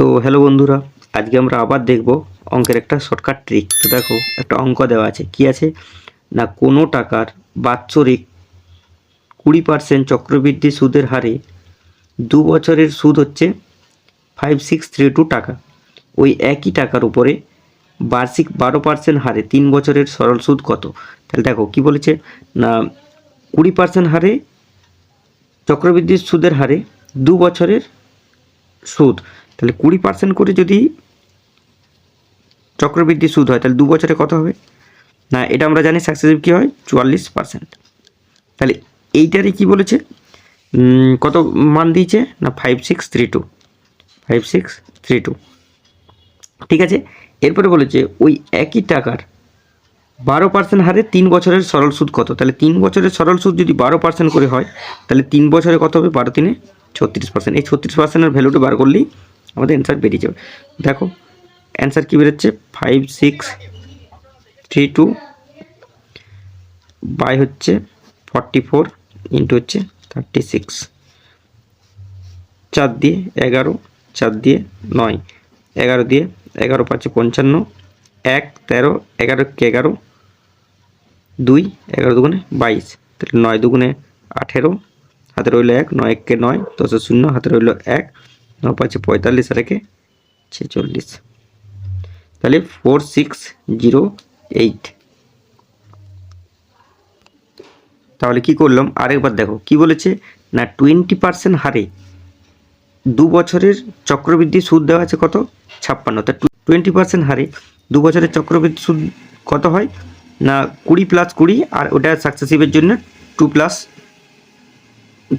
তো হ্যালো বন্ধুরা, আজকে আমরা আবার দেখব অঙ্কের একটা শর্টকাট ট্রিক। তো দেখো, একটা অঙ্ক দেওয়া আছে, কি আছে না, কোনো টাকার বাৎসরিক 20% চক্রবৃদ্ধি সুদের হারে 2 বছরের সুদ হচ্ছে 5632 টাকা। ওই একই টাকার উপরে বার্ষিক 12% হারে 3 বছরের সরল সুদ কত? তাহলে দেখো কি বলেছে না, 20% হারে চক্রবৃদ্ধি সুদের হারে 2 বছরের সুদ। তাহলে 20% করে যদি চক্রবৃদ্ধি সুদ হয় তাহলে 2 বছরে কত হবে না, এটা আমরা জানি সাকসেসিভ কী হয় 44%। তাহলে এইটারই কি বলেছে, কত মান দিয়েছে না 5632। ঠিক আছে, এরপরে বলেছে ওই একই টাকার 12% হারে 3 বছরের সরল সুদ কত? তাহলে 3 বছরের সরল সুদ যদি 12% করে হয় তাহলে 3 বছরে কত হবে, 12×3 36%। এই 36%-এর ভ্যালুটা বার করলেই আমাদের অ্যান্সার বেরিয়ে যাবে। দেখো অ্যান্সার কী বেরোচ্ছে, 5632 বাই হচ্ছে 44 ইন্টু হচ্ছে 36, 4 দিয়ে 11, 4 দিয়ে 9, 11 দিয়ে 11 5 55, 1 13, 11 11, 2 11 দুগুণে 22, তাহলে 9 দুগুণে 18, হাতে রইল 1, 9 1 9, 10 0, হাতে রইল 1, 9 5 45 আর 1 46, তাহলে 4608। তাহলে কি করলাম, আরেকবার দেখো কি বলেছে না, 20% হারে 2 বছরের চক্রবৃদ্ধি সুদ দেওয়া আছে কত, 56। তা 20% হারে 2 বছরের চক্রবৃদ্ধি সুদ কত হয় না, 20 + 20, আর ওটা সাকসেসিভের জন্য 2 +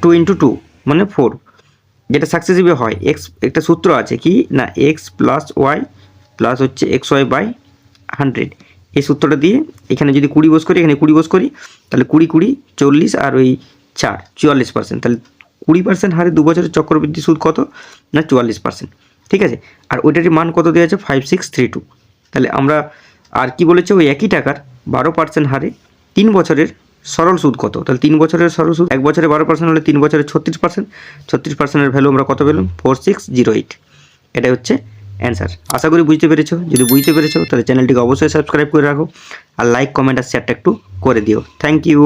2 × 2 মানে 4। যেটা সাকসেসিভে হয় এক্স, একটা সূত্র আছে কি না, এক্স প্লাস ওয়াই প্লাস হচ্ছে XY/100। এই সূত্রটা দিয়ে এখানে যদি 20 বস করি, এখানে 20 বস করি, তাহলে 20 20 40 আর ওই 4 44%। তাহলে 20% হারে 2 বছরের চক্রবৃদ্ধি সুদ কত না 44%। ঠিক আছে, আর ওইটারই মান কত দেওয়া আছে 5632। তাহলে আমরা আর কি বলেছে, ওই একই টাকার 12% হারে 3 বছরের সরল সুদ কত? তাহলে 3 বছরের সরল সুদ, 1 বছরে 12% হলে 3 বছরে 36%। 36%-এর ভ্যালু আমরা কত পেলাম, 4608। এটাই হচ্ছে অ্যান্সার। আশা করি বুঝতে পেরেছো। যদি বুঝতে পেরেছো তাহলে চ্যানেলটিকে অবশ্যই সাবস্ক্রাইব করে রাখো, আর লাইক কমেন্ট আর শেয়ারটা একটু করে দিও। Thank you.